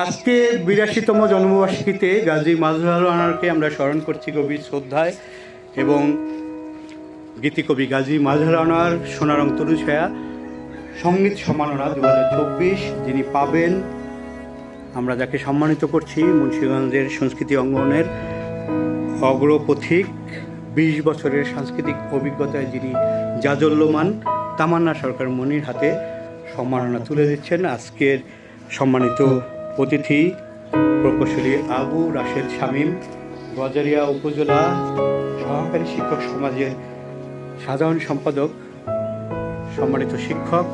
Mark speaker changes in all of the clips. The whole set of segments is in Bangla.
Speaker 1: আজকে ৮২তম জন্মবার্ষিকীতে গাজী মাজহারুল আনোয়ারকে আমরা স্মরণ করছি গভীর শ্রদ্ধায় এবং গীতিকবি গাজী মাজহারুল আনোয়ার সোনারং তরুছায়া সঙ্গীত সম্মাননা ২০২৪ যিনি পাবেন, আমরা যাকে সম্মানিত করছি মুন্সিগঞ্জের সংস্কৃতি অঙ্গনের অগ্রপথিক, ২০ বছরের সাংস্কৃতিক অভিজ্ঞতায় যিনি জাজল্যমান তামান্না সরকার মনির হাতে সম্মাননা তুলে দিচ্ছেন। আজকের সম্মানিত অতিথি প্রকৌশলী আবু রাশেদ শামীম, গজারিয়া উপজেলা সহকারী শিক্ষক সমাজের সাধারণ সম্পাদক, সম্মানিত শিক্ষক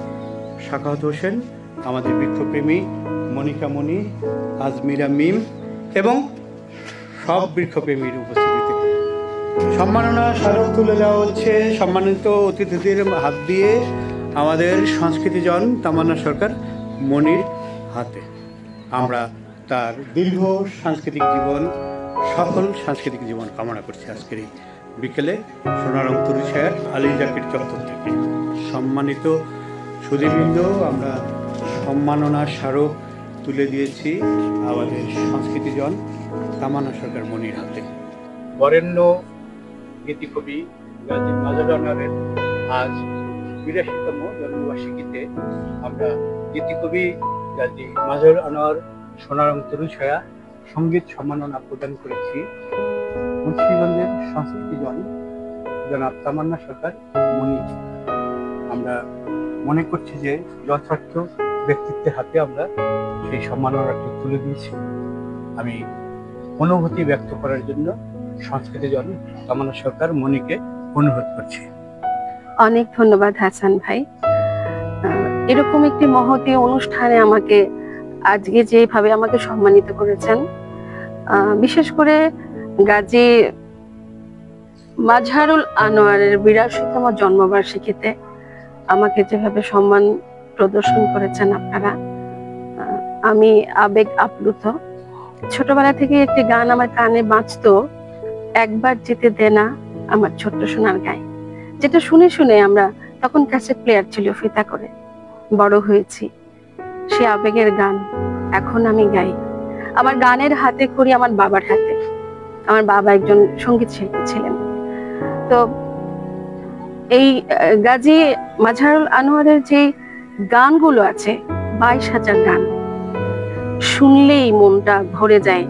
Speaker 1: সাখাওয়াত হোসেন, আমাদের বৃক্ষপ্রেমী মনিকা মনি, আজমিরা মিম এবং সব বৃক্ষপ্রেমীর উপস্থিতিতে সম্মাননা স্মারক তুলে দেওয়া হচ্ছে সম্মানিত অতিথিদের হাত দিয়ে আমাদের সংস্কৃতিজন তামান্না সরকার মনির হাতে। আমরা তার দীর্ঘ সাংস্কৃতিক জীবন, সফল সাংস্কৃতিক জীবন কামনা করছি। আজকের এই বিকেলে সোনারং তরুছায়ার আলী জাকির চত্বর থেকে সম্মানিত সুধীবৃন্দ, আমরা সম্মাননা স্মারক তুলে দিয়েছি আমাদের সংস্কৃতিজন তামান্না সরকার মনির হাতে। বরেণ্য গীতিকবি গাজী মাজহারুল আনোয়ারের আজ ৮২তম জন্মবার্ষিকীতে আমরা গীতিকবি গাজী মাজহারুল আনোয়ার সোনারং তরুছায়া সঙ্গীত সম্মাননা প্রদান করেছি মুন্সিগঞ্জের সংস্কৃতিজন জনাব তামান্না সরকার মনি। আমরা মনে করছি যে যথার্থ ব্যক্তিত্বের হাতে আমরা সেই সম্মাননাটি তুলে দিয়েছি। আমি অনুভূতি ব্যক্ত করার জন্য সংস্কৃতিজন তামান্না সরকার মনিকে অনুরোধ করছি।
Speaker 2: অনেক ধন্যবাদ হাসান ভাই, এরকম একটি মহতী অনুষ্ঠানে আমাকে আজকে যেভাবে আমাকে সম্মানিত করেছেন, বিশেষ করে গাজী মাজহারুল আনোয়ারের ৮২তম জন্মবার্ষিকীতে আমাকে যেভাবে সম্মান প্রদর্শন করেছেন আপনারা, আমি আবেগ আপ্লুত। ছোটবেলা থেকে একটি গান আমার কানে বাজতো, একবার যেতে দে না আমার ছোট্ট সোনার গায়ে, যেটা শুনে শুনে আমরা তখন ক্যাসেট প্লেয়ার ছিল ফিতা করে বড় হয়েছি। সে আবেগের গান এখন আমি গাই। আমার গানের হাতে খড়ি আমার বাবার হাতে। আমার বাবা একজন সঙ্গীত শিল্পী ছিলেন। তো এই গাজী মাজহারুল আনোয়ারের যে গানগুলো আছে, ২২,০০০ গান, শুনলেই মনটা ভরে যায়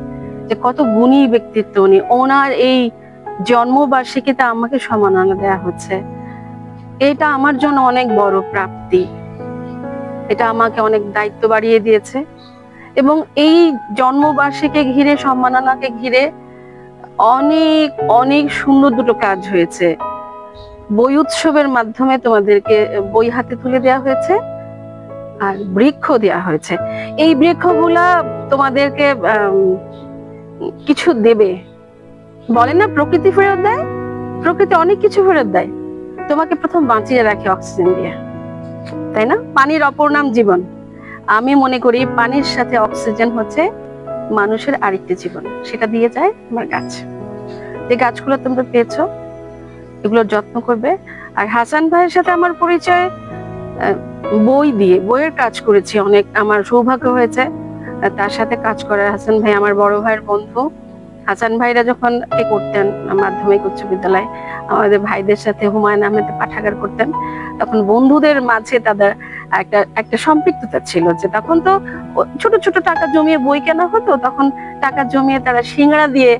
Speaker 2: যে কত গুণী ব্যক্তিত্ব উনি। ওনার এই জন্মবার্ষিকীতে আমাকে সম্মাননা দেওয়া হচ্ছে, এটা আমার জন্য অনেক বড় প্রাপ্তি। এটা আমাকে অনেক দায়িত্ব বাড়িয়ে দিয়েছে এবং এই জন্মবার্ষিকী ঘিরে, সম্মাননাকে ঘিরে অনেক অনেক সুন্দর দুটো কাজ হয়েছে। বই উৎসবের মাধ্যমে তোমাদেরকে বই হাতে তুলে দেওয়া হয়েছে আর বৃক্ষ দেওয়া হয়েছে। এই বৃক্ষগুলা তোমাদেরকে কিছু দেবে, বলে না প্রকৃতি ফেরত দেয়, প্রকৃতি অনেক কিছু ফেরত দেয়। তোমাকে প্রথম বাঁচিয়ে রাখে অক্সিজেন দিয়ে, তাই না? পানির অপর নাম জীবন। আমি মনে করি পানির সাথে অক্সিজেন হচ্ছে মানুষের আরেকটি জীবন, সেটা দিয়ে যায় আমার গাছ। যে গাছগুলো তোমরা পেয়েছো, এগুলো যত্ন করবে। আর হাসান ভাইয়ের সাথে আমার পরিচয় বই দিয়ে, বইয়ের কাজ করেছি অনেক, আমার সৌভাগ্য হয়েছে তার সাথে কাজ করার। হাসান ভাই আমার বড় ভাইয়ের বন্ধু। হাসান ভাইরা যখন করতেন মাধ্যমিক উচ্চ বিদ্যালয়, আমাদের ভাইদের সাথে হুমায়ুন আহমেদ পাঠাগার করতেন, তখন বন্ধুদের মাঝে তাদের একটা সম্পৃক্ততা ছিল যে তখন তো ছোট ছোট টাকা জমিয়ে বই কেনা হতো। তখন টাকা জমিয়ে তারা সিংড়া দিয়ে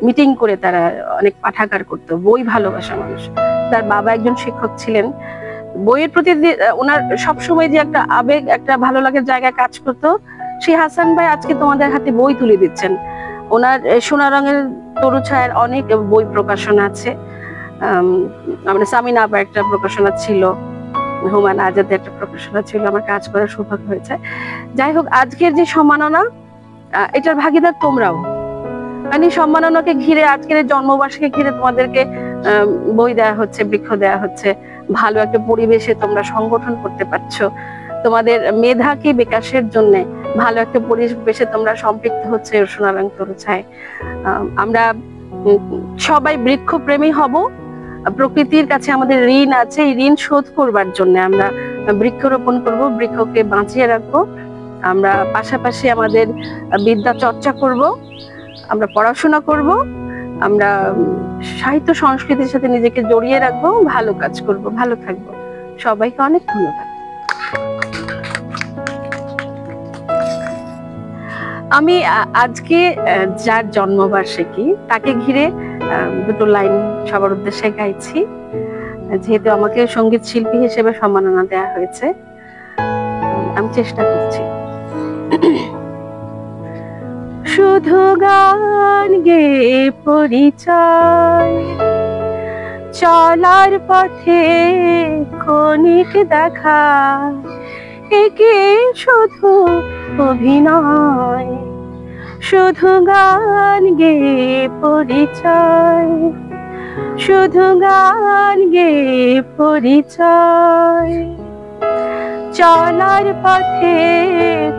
Speaker 2: মিটিং করে তারা অনেক পাঠাগার করতো। বই ভালোবাসা মানুষ। তার বাবা একজন শিক্ষক ছিলেন। বইয়ের প্রতি ওনার সবসময় যে একটা আবেগ, একটা ভালো লাগার জায়গায় কাজ করতো। সেই হাসান ভাই আজকে তোমাদের হাতে বই তুলে দিচ্ছেন। ওনার সোনারঙের তরুছায়ার অনেক বই প্রকাশনা আছে। আমাদের সামিনা আবার একটা প্রকাশনা ছিল, হুমায়ুন আজাদের একটা প্রকাশনা ছিল। আমার কাজ করার সৌভাগ্য হয়েছে। যাই হোক, আজকের যে সম্মাননা, এটার ভাগিদার তোমরাও। মানে সম্মাননাকে ঘিরে, আজকের জন্মবার্ষিকী ঘিরে তোমাদেরকে বই দেওয়া হচ্ছে, বৃক্ষ দেওয়া হচ্ছে। ভালো একটা পরিবেশে তোমরা সংগঠন করতে পারছো। তোমাদের মেধাকে বিকাশের জন্য ভালো একটা পরিবেশে তোমরা সম্পৃক্ত হচ্ছে সোনারং তরুছায়ায়। আমরা সবাই বৃক্ষ প্রেমী হব। প্রকৃতির কাছে আমাদের ঋণ আছে, এই ঋণ শোধ করবার জন্য আমরা বৃক্ষরোপণ করব, বৃক্ষকে বাঁচিয়ে রাখবো। আমরা পাশাপাশি আমাদের বিদ্যা চর্চা করব, আমরা পড়াশোনা করব, আমরা সাহিত্য সংস্কৃতির সাথে নিজেকে জড়িয়ে রাখবো, ভালো কাজ করব, ভালো থাকবো। সবাইকে অনেক ধন্যবাদ। আমি আজকে যার জন্মবার্ষিকী তাকে ঘিরে দুটো লাইন সবার উদ্দেশ্যে গাইছি, যেহেতু আমাকে সঙ্গীত শিল্পী হিসেবে সম্মাননা দেওয়া হয়েছে। আমি চেষ্টা করছি। শুধু গান গেয়ে পরিচয়, চলার পথে ক্ষণিক দেখা, একে শুধু অভিনয়। শুধু গান গেয়ে পরিচয়, শুধু গান গেয়ে পরিচয়, চলার পথে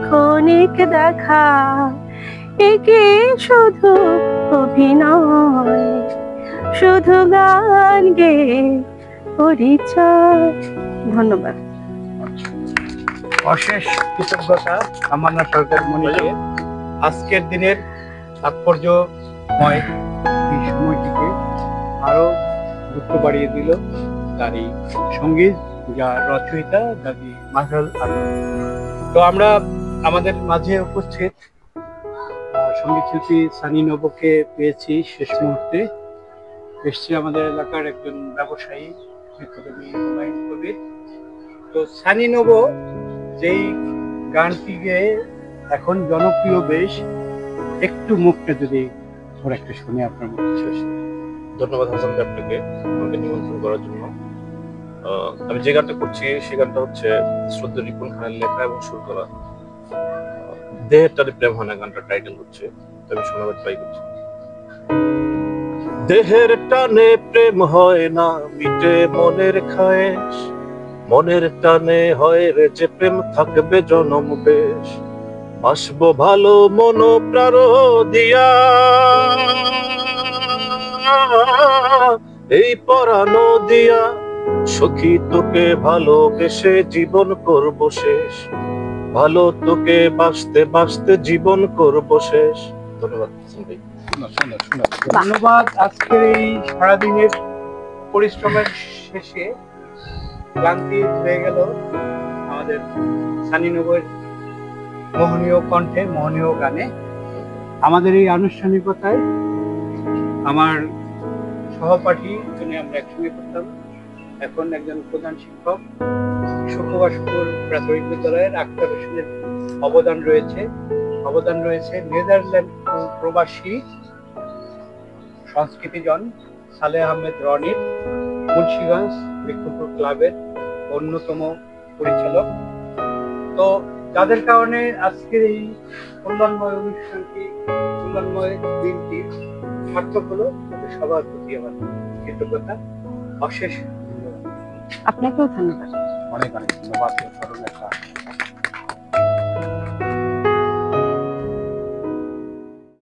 Speaker 2: ক্ষণিক দেখা, একে শুধু অভিনয়। শুধু গান গেয়ে পরিচয়। ধন্যবাদ।
Speaker 1: অশেষ কৃতজ্ঞতা তামান্না সরকার মনিকে আজকের দিনের তাৎপর্যময় এই সময়টিকে আরো গুরুত্ব বাড়িয়ে দিল তার এই সঙ্গীত, যার রচয়িতা গাজী মাজহারুল আনোয়ার। তো আমরা আমাদের মাঝে উপস্থিত সঙ্গীত শিল্পী সানি নবকে পেয়েছি শেষ মুহূর্তে। এসছে আমাদের এলাকার একজন ব্যবসায়ী হুমায়ুন কবির। তো সানি নব যেই গানটি গেয়ে এখন জনপ্রিয় বেশ, একটু মুখটা যদি ওর একটা শুনে আপনার মুখে শেষ।
Speaker 3: ধন্যবাদ হাসান ভাই আপনাকে আমাকে নিমন্ত্রণ করার জন্য। আমি যে গানটা করছি সেই গানটা হচ্ছে শ্রদ্ধেয় রিপন খানের লেখা এবং সুর করা। দেহের টানে প্রেম হয় না গানটার টাইটেল হচ্ছে, আমি শোনাবার ট্রাই করছি। দেহের টানে প্রেম হয় না, মিটে মনের খায়েশ, মনের টানে হয় রে যে প্রেম থাকবে জনম বেশ। আসবো ভালো মন প্রাণ দিয়া, এই পরানো দিয়া, সখী তোকে ভালোবেসে জীবন করব শেষ। ভালো তোকে বাঁচতে বাঁচতে জীবন করব শেষ। ধন্যবাদ ভাই।
Speaker 1: ধন্যবাদ। আজকের এই সারাদিনের পরিশ্রমের শেষে ক্লান্তি হয়ে গেল আমাদের সানি নবের মোহনীয় কণ্ঠে, মোহনীয় গানে। আমাদের এই আনুষ্ঠানিকতায় আমার সহপাঠী, যিনি আমরা একসঙ্গে করতাম, এখন একজন প্রধান শিক্ষক, সুখবাসপুর প্রাথমিক বিদ্যালয়ের আক্তার হোসেনের অবদান রয়েছে নেদারল্যান্ড প্রবাসী সংস্কৃতিজন সালেহ আহমেদ রনির, মুন্সিগঞ্জ বিক্ষুব্ধ ক্লাবের অন্যতম পরিচালক। তো যাদের কারণে আজকের এই কল্যাণময় অনুষ্ঠানটি, কল্যাণময় দিনটি সার্থক হলো, তাদের সবার প্রতি আমার কৃতজ্ঞতা। অশেষ ধন্যবাদ।
Speaker 2: আপনাকেও ধন্যবাদ।
Speaker 1: অনেক অনেক ধন্যবাদ।